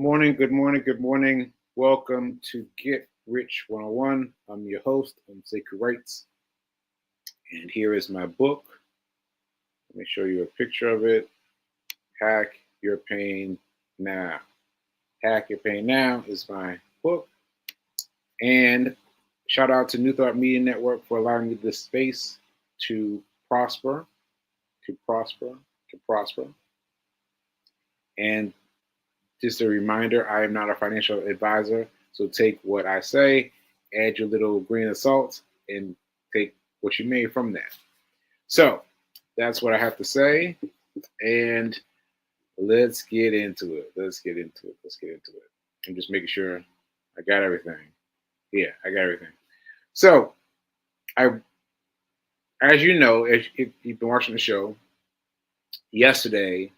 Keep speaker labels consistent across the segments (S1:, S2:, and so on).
S1: morning, good morning, good morning. Welcome to Get Rich 101. I'm your host, I'm Sekou Writes, and here is my book. Let me show you a picture of it. Hack Your Pain Now. Hack Your Pain Now is my book. And shout out to New Thought Media Network for allowing me this space to prosper, to prosper, to prosper. And just a reminder, I am not a financial advisor, so take what I say, add your little grain of salt, and take what you may from that. So that's what I have to say, and let's get into it. Let's get into it. Let's get into it. I'm just making sure I got everything. Yeah, I got everything. So I, as you know, if you've been watching the show, yesterday,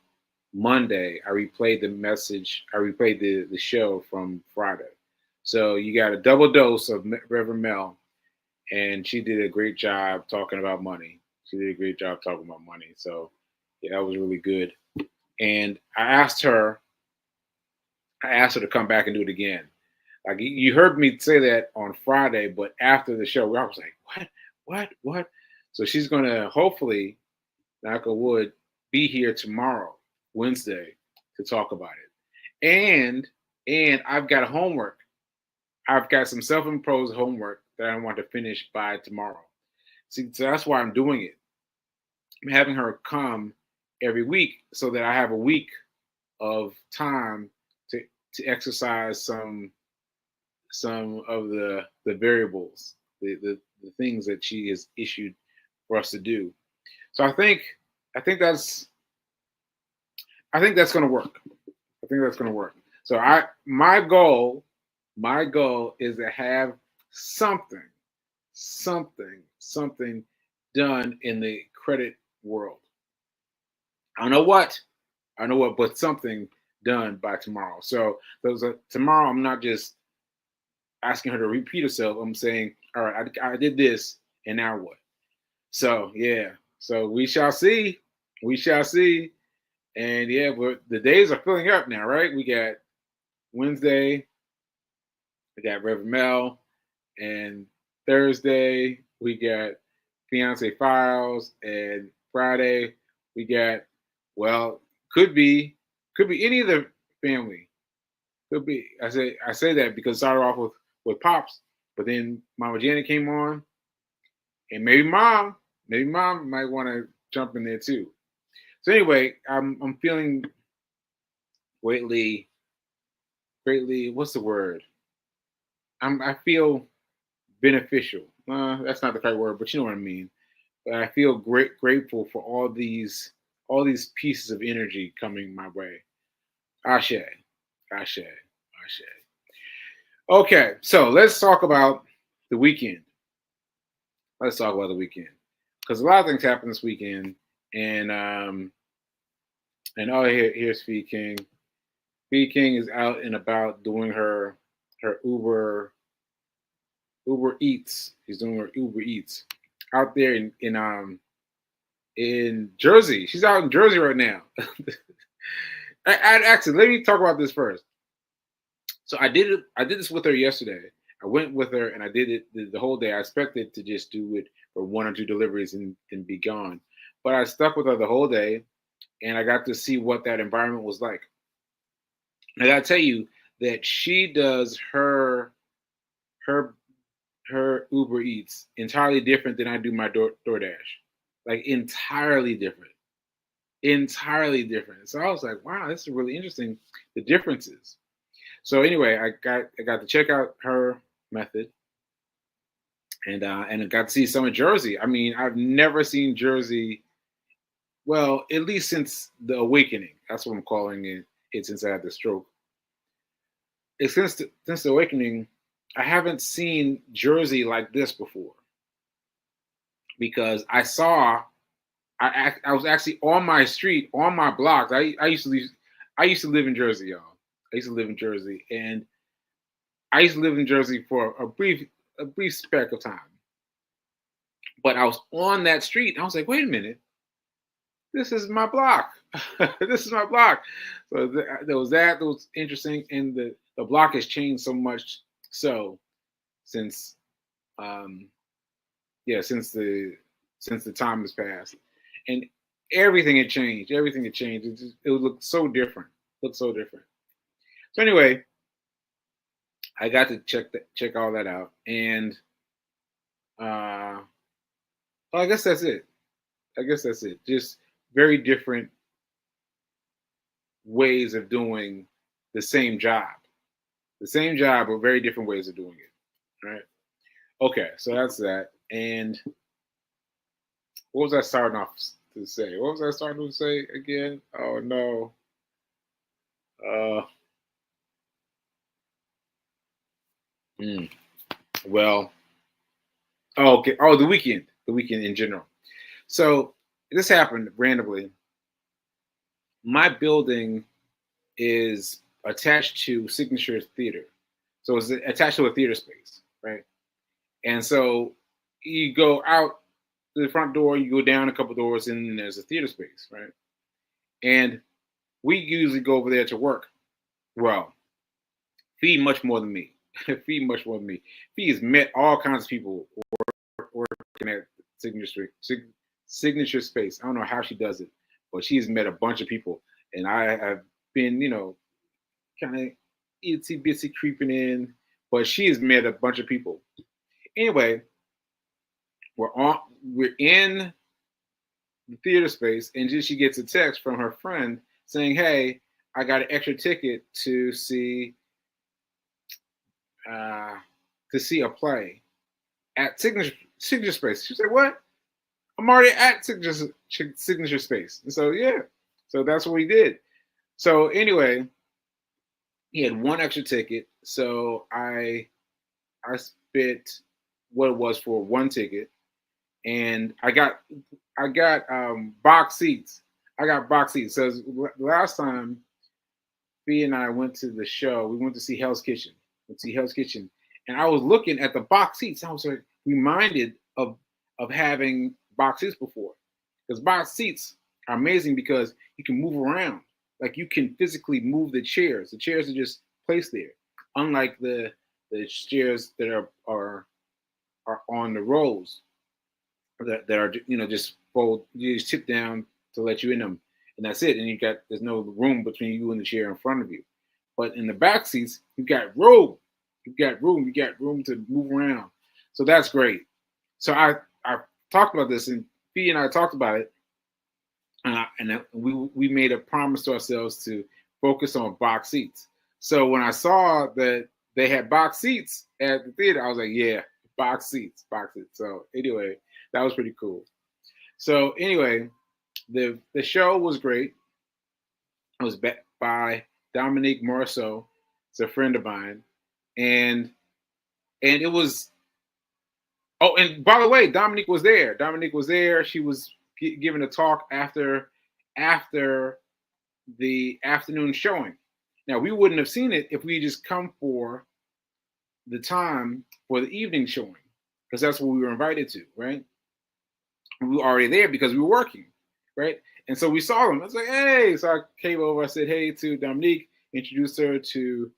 S1: Monday, I replayed the show from Friday. So you got a double dose of Reverend Mel, and she did a great job talking about money. She did a great job talking about money. So yeah, that was really good. And I asked her to come back and do it again. Like you heard me say that on Friday, but after the show, I was like, what? So she's gonna hopefully, knock on wood, be here tomorrow, Wednesday, to talk about it. And I've got homework. I've got some self-imposed homework that I want to finish by tomorrow. See, so that's why I'm doing it. I'm having her come every week so that I have a week of time to exercise some of the variables, the things that she has issued for us to do. So I think that's I think that's going to work. I think that's going to work. So my goal is to have something, something done in the credit world. I don't know what, but something done by tomorrow. So tomorrow, I'm not just asking her to repeat herself. I'm saying, all right, I did this, and now what? So yeah, so we shall see. We shall see. And yeah, but the days are filling up now, right? We got Wednesday, we got Reverend Mel, and Thursday we got Fiance Files, and Friday we got, well, could be any of the family. Could be. I say that because it started off with Pops, but then Mama Janet came on, and maybe mom might want to jump in there too. So anyway, I'm feeling greatly, what's the word? I feel beneficial. That's not the right word, but you know what I mean. But I feel grateful for all these pieces of energy coming my way. Ashe, ashe, ashe. Okay, so let's talk about the weekend. Let's talk about the weekend because a lot of things happened this weekend, and oh, here's Fee King. Fee King is out and about doing her Uber Eats. He's doing her Uber Eats out there in Jersey. She's out in Jersey right now. Actually, let me talk about this first. So I did this with her yesterday. I went with her and I did it the whole day. I expected to just do it for one or two deliveries and be gone, but I stuck with her the whole day, and I got to see what that environment was like. And I gotta tell you that she does her her Uber Eats entirely different than I do my DoorDash. Like entirely different. Entirely different. So I was like, wow, this is really interesting, the differences. So anyway, I got to check out her method, and I got to see some of Jersey. I mean, I've never seen Jersey, well, at least since the awakening. That's what I'm calling it since I had the stroke. It's since the awakening, I haven't seen Jersey like this before, because I was actually on my street, on my block. I used to live in Jersey, y'all. I used to live in Jersey, and I used to live in Jersey for a brief speck of time. But I was on that street, and I was like, wait a minute, this is my block. This is my block. So there was that. That was interesting, and the block has changed so much. So since um, yeah, since the time has passed, and everything had changed. Everything had changed. It would look so different. Look so different. So anyway, I got to check all that out, and uh, well, I guess that's it. I guess that's it. Just very different ways of doing the same job. The same job, but very different ways of doing it. Right. Okay, so that's that. And what was I starting off to say? What was I starting to say again? Oh no. Uh, hmm. Well, oh, okay. Oh, the weekend. The weekend in general. So this happened randomly. My building is attached to Signature Theater. So it's attached to a theater space, right? And so you go out to the front door, you go down a couple doors, and then there's a theater space, right? And we usually go over there to work. Well, Fee much more than me. Fee much more than me. Fee has met all kinds of people working at signature space. I don't know how she does it, but she's met a bunch of people, and I have been, kind of itsy bitsy creeping in, but she has met a bunch of people. Anyway, we're in the theater space, and then she gets a text from her friend saying, "Hey, I got an extra ticket uh, to see a play at Signature Space." She's like, "What? I'm already at Signature Space." And so yeah, so that's what we did. So anyway, he had one extra ticket, so I spent what it was for one ticket, and I got box seats. I got box seats. So last time Fee and I went to the show, we went to see Hell's Kitchen. Went to see Hell's Kitchen, and I was looking at the box seats. I was like reminded of having box seats before, because box seats are amazing because you can move around. Like you can physically move the chairs. The chairs are just placed there, unlike the chairs that are on the rows that are just fold. You just sit down to let you in them, and that's it. And there's no room between you and the chair in front of you. But in the back seats, you've got room. You've got room. You got room to move around. So that's great. So I talked about this, and Fee and I talked about it, and we made a promise to ourselves to focus on box seats. So when I saw that they had box seats at the theater, I was like, yeah, box seats, box seats. So anyway, that was pretty cool. So anyway, the show was great. It was by Dominique Morrisseau. It's a friend of mine, and it was. Oh, and by the way, Dominique was there. Dominique was there. She was giving a talk after the afternoon showing. Now we wouldn't have seen it if we just come for the time for the evening showing, because that's what we were invited to, right? We were already there because we were working, right? And so we saw them. I was like, hey. So I came over. I said hey to Dominique, introduced her to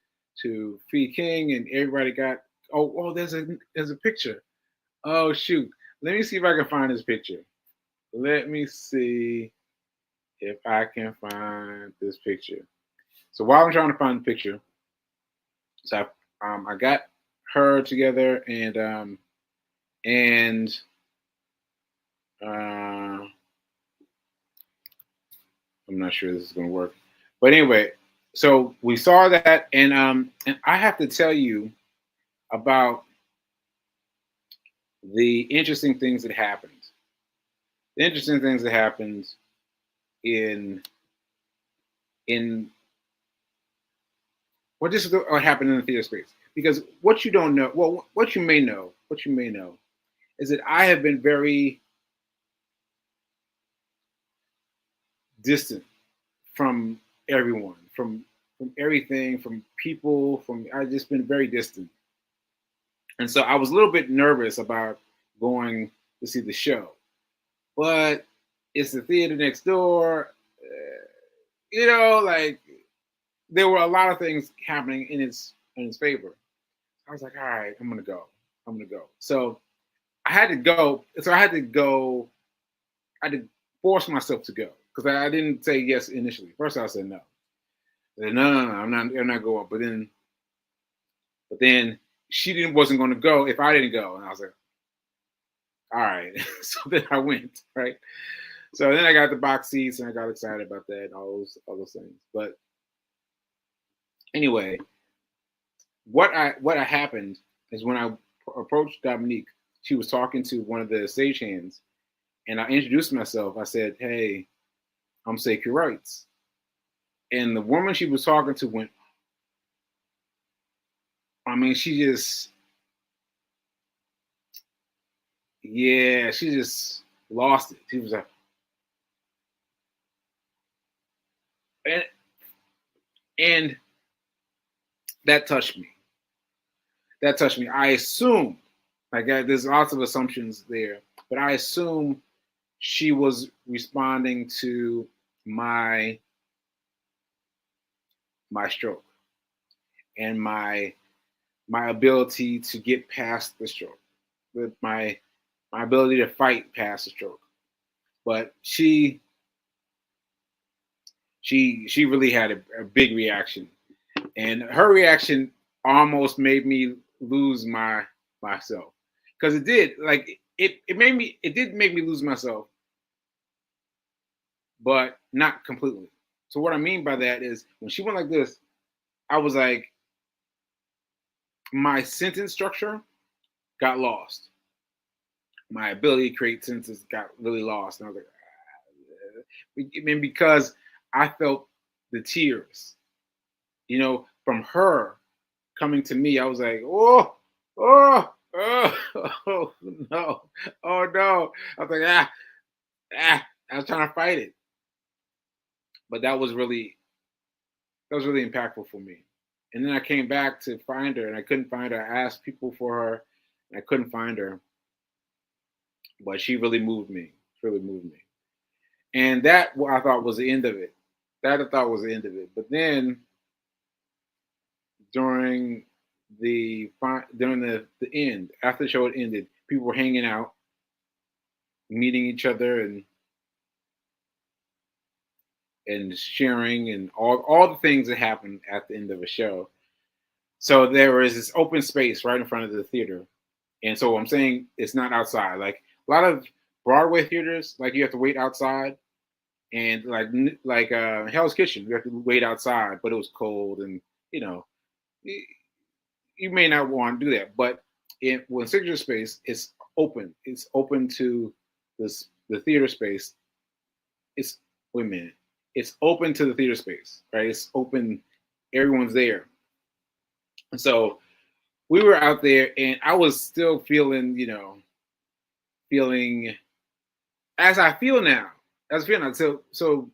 S1: Fee King, and everybody got. Oh, there's a picture. Oh shoot. Let me see if I can find this picture. Let me see if I can find this picture. So while I'm trying to find the picture, so I got her together, and I'm not sure this is going to work, but anyway, so we saw that, and I have to tell you about the interesting things that happened. The interesting things that happened in in what this is what happened in the theater space. Because what you don't know, well, what you may know, is that I have been very distant from everyone, from everything, from people, from I've just been very distant. And so I was a little bit nervous about going to see the show. But it's the theater next door. You know, like there were a lot of things happening in its favor. I was like, all right, I'm gonna go. I'm gonna go. So I had to go. So I had to go. I had to force myself to go because I didn't say yes initially. First, I said no. I said, no, no, no, I'm not going. But then she didn't wasn't going to go if I didn't go, and I was like, all right. So then I went. Right. So then I got the box seats and I got excited about that and all those things. But anyway, what happened is when I approached Dominique, she was talking to one of the stagehands, and I introduced myself. I said, "Hey, I'm Sekou Writes," and the woman she was talking to went. I mean, she just, yeah, she just lost it. She was like, and and that touched me. That touched me. I assume, like, there's lots of assumptions there, but I assume she was responding to my my stroke and my ability to get past the stroke, with my ability to fight past the stroke. But she really had a big reaction, and her reaction almost made me lose myself because it did. Like it did make me lose myself, but not completely. So what I mean by that is when she went like this, I was like, my sentence structure got lost. My ability to create sentences got really lost. And I was like, I mean, because I felt the tears, from her coming to me. I was like, oh, oh no, oh no. I was like, I was trying to fight it, but that was really impactful for me. And then I came back to find her, and I couldn't find her. I asked people for her, and I couldn't find her. But she really moved me. She really moved me. And that I thought was the end of it. That I thought was the end of it. But then during the end, after the show had ended, people were hanging out, meeting each other, and sharing, and all the things that happen at the end of a show. So there was this open space right in front of the theater. And so I'm saying it's not outside. Like a lot of Broadway theaters, like you have to wait outside, and like Hell's Kitchen, you have to wait outside, but it was cold, and you know you, you may not want to do that. But when Signature Space, it's open. It's open to the theater space. It's wait a minute. It's open to the theater space, right? It's open. Everyone's there, and so we were out there, and I was still feeling, feeling as I feel now. As I feel now. So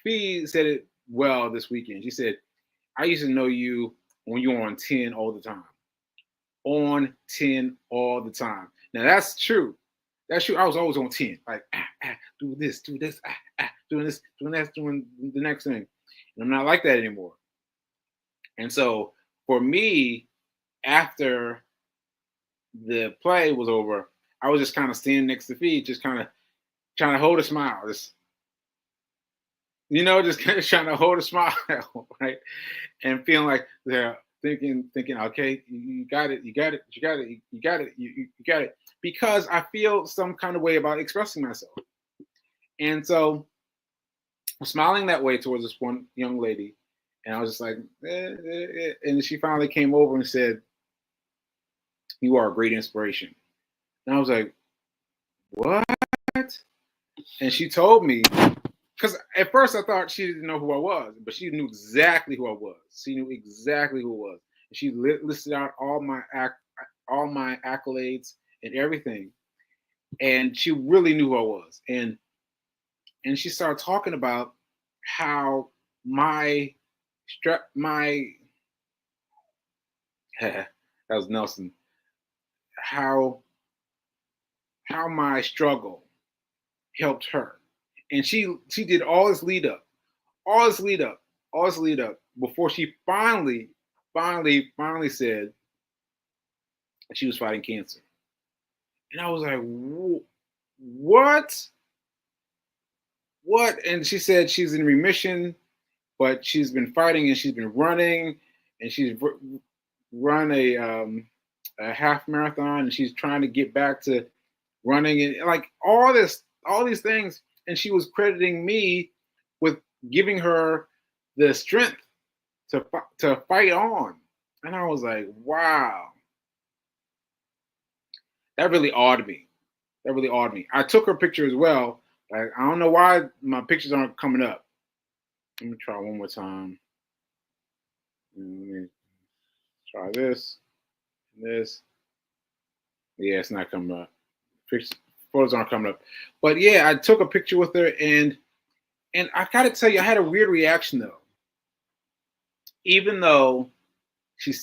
S1: Fee said it well this weekend. She said, I used to know you when you were on 10 all the time. On 10 all the time. Now that's true. That's true. I was always on 10. Like, do this, doing this, doing that, doing the next thing. And I'm not like that anymore. And so for me, after the play was over, I was just kind of standing next to Fee, just kind of trying to hold a smile. Just kind of trying to hold a smile, right? And feeling like they're thinking, okay, you got it, you got it, you got it, you got it, you got it. Because I feel some kind of way about expressing myself. And so I'm smiling that way towards this one young lady. And I was just like, and she finally came over and said, you are a great inspiration. And I was like, what? And she told me, because at first I thought she didn't know who I was, but she knew exactly who I was. She knew exactly who I was. And she listed out all my accolades and everything, and she really knew who I was. And she started talking about how my my that was Nelson, how my struggle helped her. And she did all this lead up, all this lead up, all this lead up before she finally said she was fighting cancer. And I was like, what? What? And she said she's in remission, but she's been fighting and she's been running, and she's run a half marathon, and she's trying to get back to running, and like all these things. And she was crediting me with giving her the strength to fight on. And I was like, wow, that really awed me. That really awed me. I took her picture as well. Like, I don't know why my pictures aren't coming up. Let me try one more time. Let me try this. This. Yeah, it's not coming up. Photos aren't coming up. But yeah, I took a picture with her, and I gotta tell you, I had a weird reaction though. Even though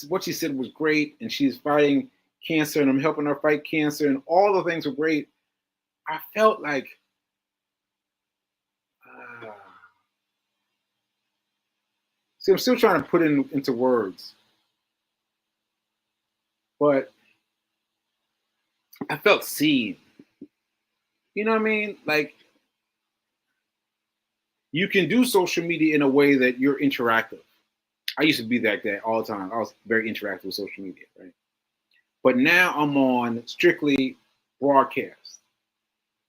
S1: what she said was great, and she's fighting cancer, and I'm helping her fight cancer, and all the things were great, I felt like see, I'm still trying to put it into words, but I felt seen. You know what I mean? Like, you can do social media in a way that you're interactive. I used to be like that all the time. I was very interactive with social media, right? But now I'm on strictly broadcast.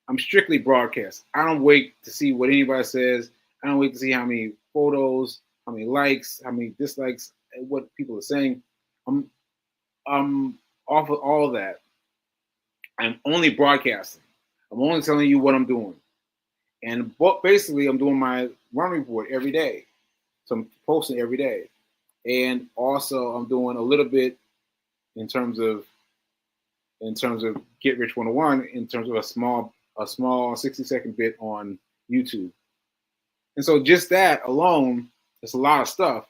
S1: I'm strictly broadcast. I don't wait to see what anybody says. I don't wait to see how many photos, how many likes, how many dislikes, and what people are saying. I'm off of all of that. I'm only broadcasting. I'm only telling you what I'm doing. And basically, I'm doing my run report every day. So I'm posting every day. And also, I'm doing a little bit in terms of Get Rich 101, in terms of a small 60-second bit on YouTube. And so just that alone, it's a lot of stuff.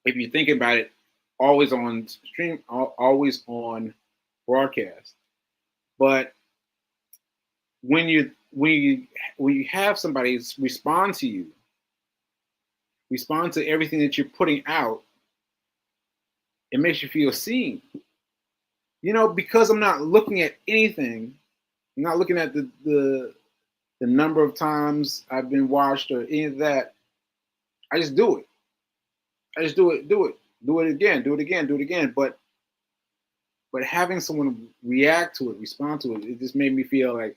S1: If you think about it, always on stream, always on broadcast. But when you have somebody respond to everything that you're putting out, it makes you feel seen. You know, because I'm not looking at anything, I'm not looking at the number of times I've been watched or any of that. I just do it. I just do it again. But having someone react to it, respond to it, it just made me feel like,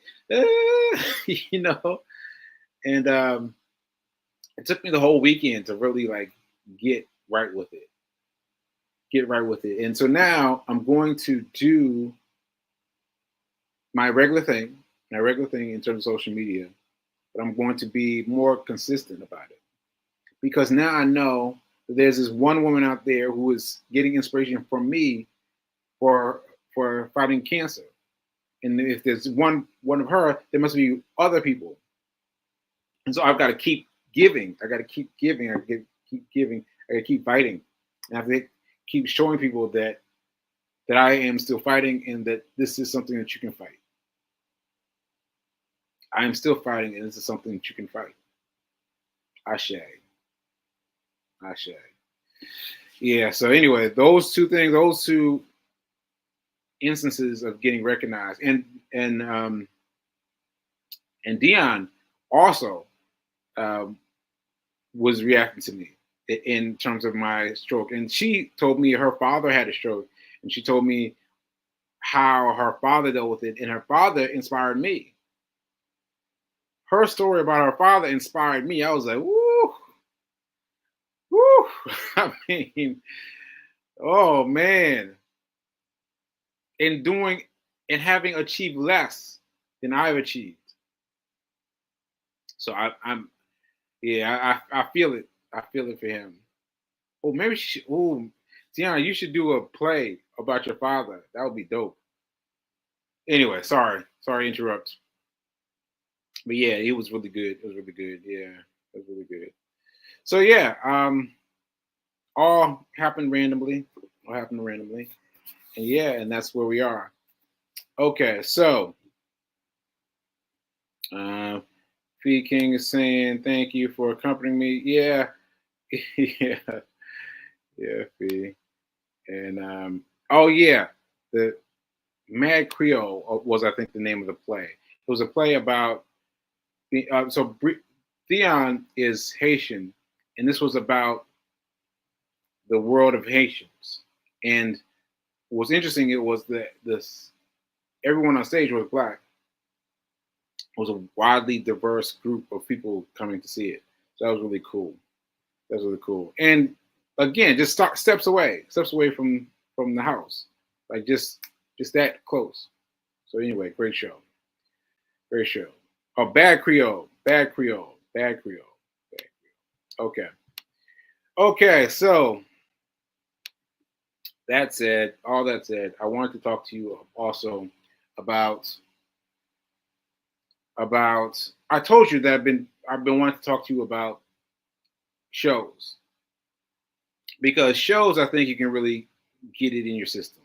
S1: you know. And it took me the whole weekend to really like get right with it. And so now I'm going to do my regular thing in terms of social media, but I'm going to be more consistent about it, because now I know that there's this one woman out there who is getting inspiration from me for fighting cancer. And if there's one of her, there must be other people. And so I've got to keep giving. I got to keep giving. I got to keep giving. I got to keep fighting. And I have to keep showing people that I am still fighting, and that this is something that you can fight. I am still fighting, and this is something that you can fight. Ashe. Yeah. So anyway, those two instances of getting recognized, and Dion also was reacting to me in terms of my stroke, and she told me her father had a stroke, and she told me how her father dealt with it, and her father inspired me. Her story about her father inspired me. I was like, woo. I mean, oh man. And having achieved less than I've achieved. So I feel it. I feel it for him. Oh, maybe Tiana, you should do a play about your father. That would be dope. Anyway, sorry to interrupt. But yeah, it was really good. It was really good. Yeah, it was really good. So yeah, all happened randomly. And yeah, and that's where we are. Okay, so Fee King is saying thank you for accompanying me. Yeah, yeah, yeah, Fee. And oh yeah, the Mad Creole was I think the name of the play. It was a play about Theon is Haitian, and this was about the world of Haitians. And what's interesting, it was that this everyone on stage was black. It was a widely diverse group of people coming to see it. So that was really cool. That was really cool. And again, just steps away from the house, like just that close. So anyway, great show, great show. Oh, Bad Creole, Bad Creole, Bad Creole, Bad Creole. Okay, okay. So that said, all that said, I wanted to talk to you also about I told you that I've been wanting to talk to you about shows, because shows, I think you can really get it in your system.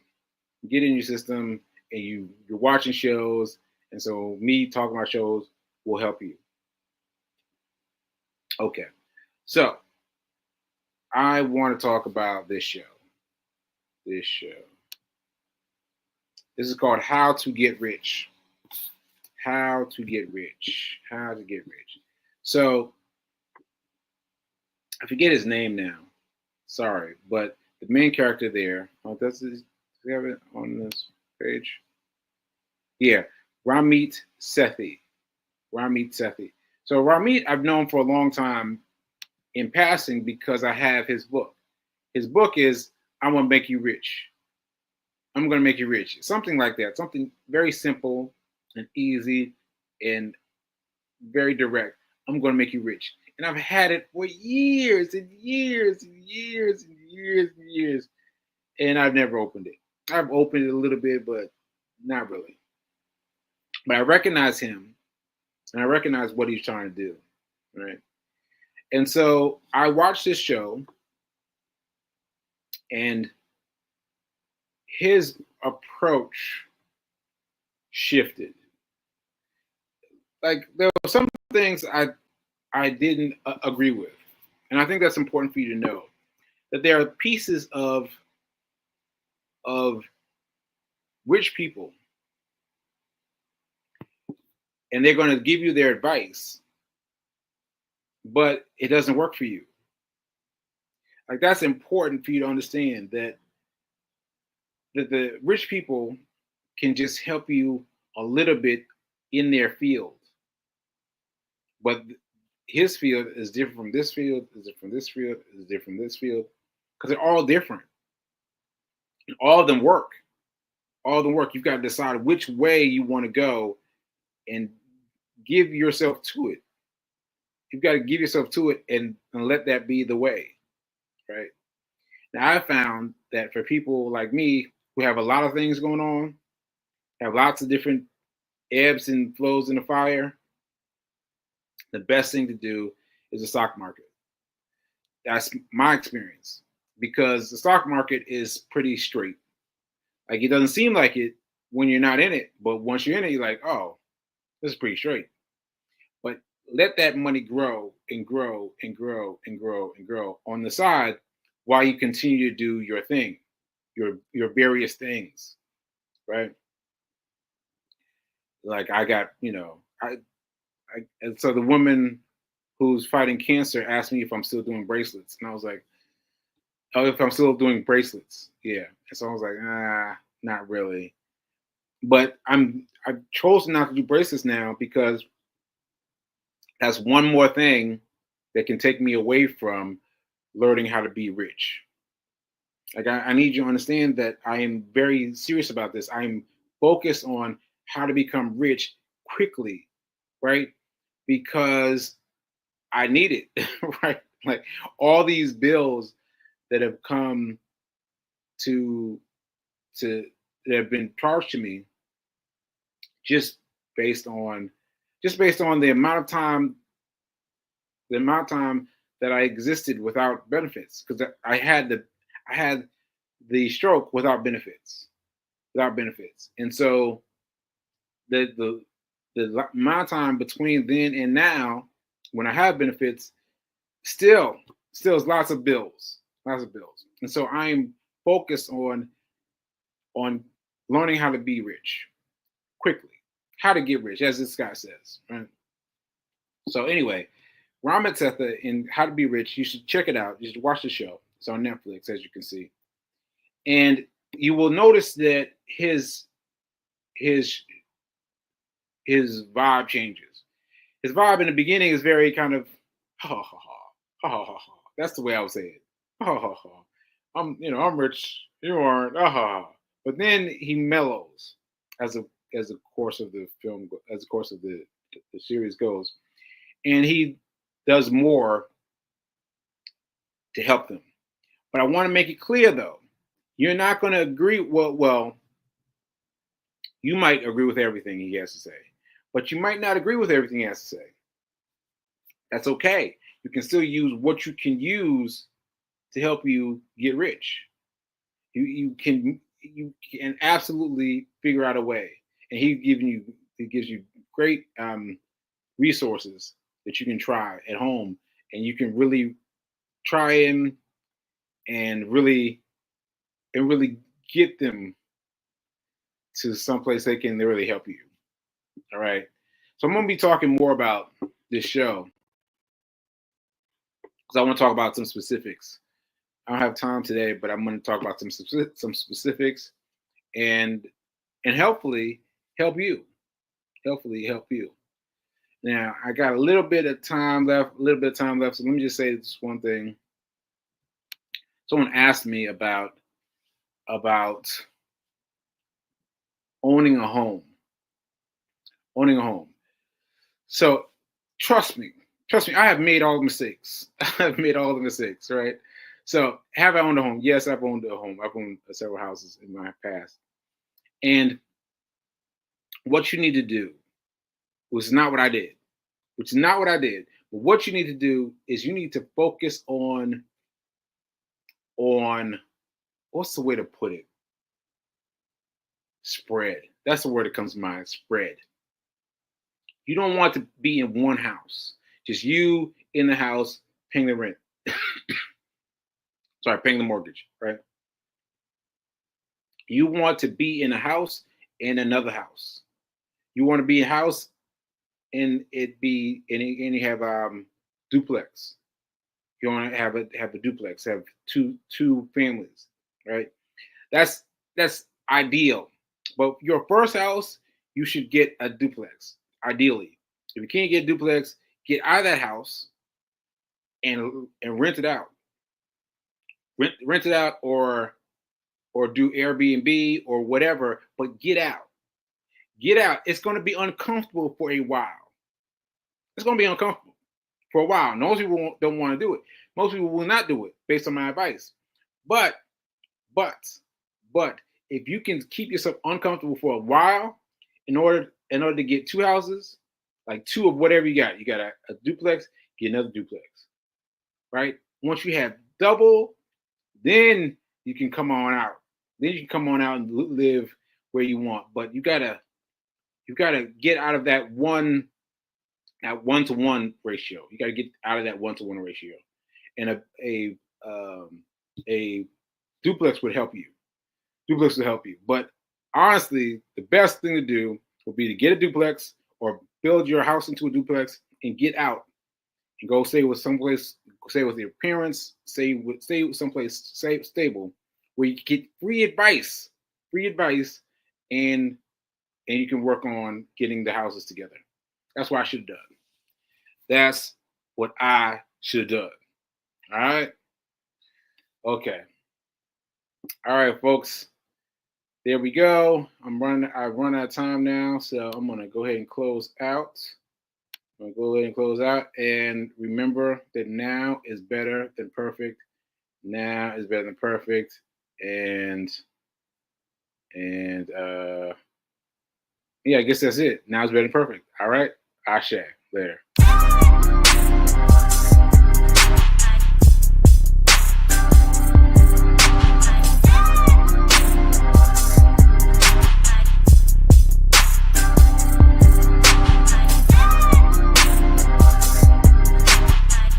S1: Get it in your system, and you're watching shows, and so me talking about shows will help you. Okay, so I want to talk about this show. This show. This is called How to Get Rich. How to Get Rich. How to Get Rich. So I forget his name now. Sorry, but the main character there. Oh, does he have it on this page? Yeah, Ramit Sethi. Ramit Sethi. So Ramit, I've known for a long time in passing because I have his book. His book is "I'm Gonna Make You Rich." I'm gonna make you rich. Something like that. Something very simple and easy and very direct. I'm gonna make you rich. And I've had it for years and years and years and years and years. And I've never opened it. I've opened it a little bit, but not really. But I recognize him and I recognize what he's trying to do. Right. And so I watched this show, and his approach shifted. Like there were some things I didn't agree with, and I think that's important for you to know that there are pieces of rich people, and they're going to give you their advice, but it doesn't work for you. Like that's important for you to understand that the rich people can just help you a little bit in their field, but his field is different from this field, is different from this field, is different from this field, because they're all different. And all of them work. All of them work. You've got to decide which way you want to go and give yourself to it. You've got to give yourself to it and let that be the way, right? Now, I found that for people like me who have a lot of things going on, have lots of different ebbs and flows in the fire, the best thing to do is the stock market. That's my experience, because the stock market is pretty straight. Like it doesn't seem like it when you're not in it, but once you're in it, you're like, oh, this is pretty straight. But let that money grow and grow and grow and grow and grow on the side while you continue to do your thing, your various things, right? Like I got, and so the woman who's fighting cancer asked me if I'm still doing bracelets, and I was like, oh, if I'm still doing bracelets, yeah. And so I was like, not really. But I've chosen not to do bracelets now because that's one more thing that can take me away from learning how to be rich. Like I need you to understand that I am very serious about this. I'm focused on how to become rich quickly, right? Because I need it, right? Like all these bills that have come to to that have been charged to me just based on the amount of time that I existed without benefits, because I had the stroke without benefits, and so the the amount of time between then and now, when I have benefits, still is lots of bills, and so I'm focused on learning how to be rich quickly, how to get rich, as this guy says, right? So anyway, Ramen Tetha in How to Be Rich, you should check it out. You should watch the show. It's on Netflix, as you can see, and you will notice that his his vibe changes. His vibe in the beginning is very kind of ha ha ha ha ha ha ha. That's the way I would say it. Ha ha ha. I'm rich. You aren't. Ha ha. But then he mellows as the course of the film, as the course of the series goes, and he does more to help them. But I want to make it clear though, you're not going to agree. Well, you might agree with everything he has to say, but you might not agree with everything he has to say. That's okay. You can still use what you can use to help you get rich. You can absolutely figure out a way, and he gives you great resources that you can try at home, and you can really try him and really get them to someplace they can really help you. All right. So I'm going to be talking more about this show because I want to talk about some specifics. I don't have time today, but I'm going to talk about some specifics and hopefully help you. Hopefully help you. Now I got a little bit of time left. So let me just say this one thing. Someone asked me about owning a home. So trust me, I have made all the mistakes. Right? So have I owned a home? Yes, I've owned a home. I've owned several houses in my past. And what you need to do, which is not what I did. But what you need to do is you need to focus on what's the way to put it? Spread. That's the word that comes to mind. Spread. You don't want to be in one house. Just you in the house paying the rent. Paying the mortgage, right? You want to be in a house and another house. You want to be in a house and you have duplex. You want to have a duplex, have two families, right? That's ideal. But your first house, you should get a duplex, ideally. If you can't get a duplex, get out of that house and rent it out. Rent it out or do Airbnb or whatever, but get out. Get out. It's going to be uncomfortable for a while. It's going to be uncomfortable for a while. Most people don't want to do it. Most people will not do it based on my advice. But if you can keep yourself uncomfortable for a while in order to get two houses, like two of whatever you got a duplex, get another duplex, right? Once you have double, then you can come on out. Then you can come on out and live where you want. But you gotta get out of that one-to-one ratio. You gotta get out of that one-to-one ratio, and a duplex would help you. But honestly, the best thing to do would be to get a duplex or build your house into a duplex and get out and go stay with someplace. Stay with your parents. Stay someplace stable where you get free advice, and you can work on getting the houses together. That's what I should have done. That's what I should have done. All right. Okay. All right, folks. There we go. I've run out of time now, so I'm gonna go ahead and close out. And remember that now is better than perfect. Now is better than perfect. And yeah, I guess that's it. Now is better than perfect. All right. Ashe. Later.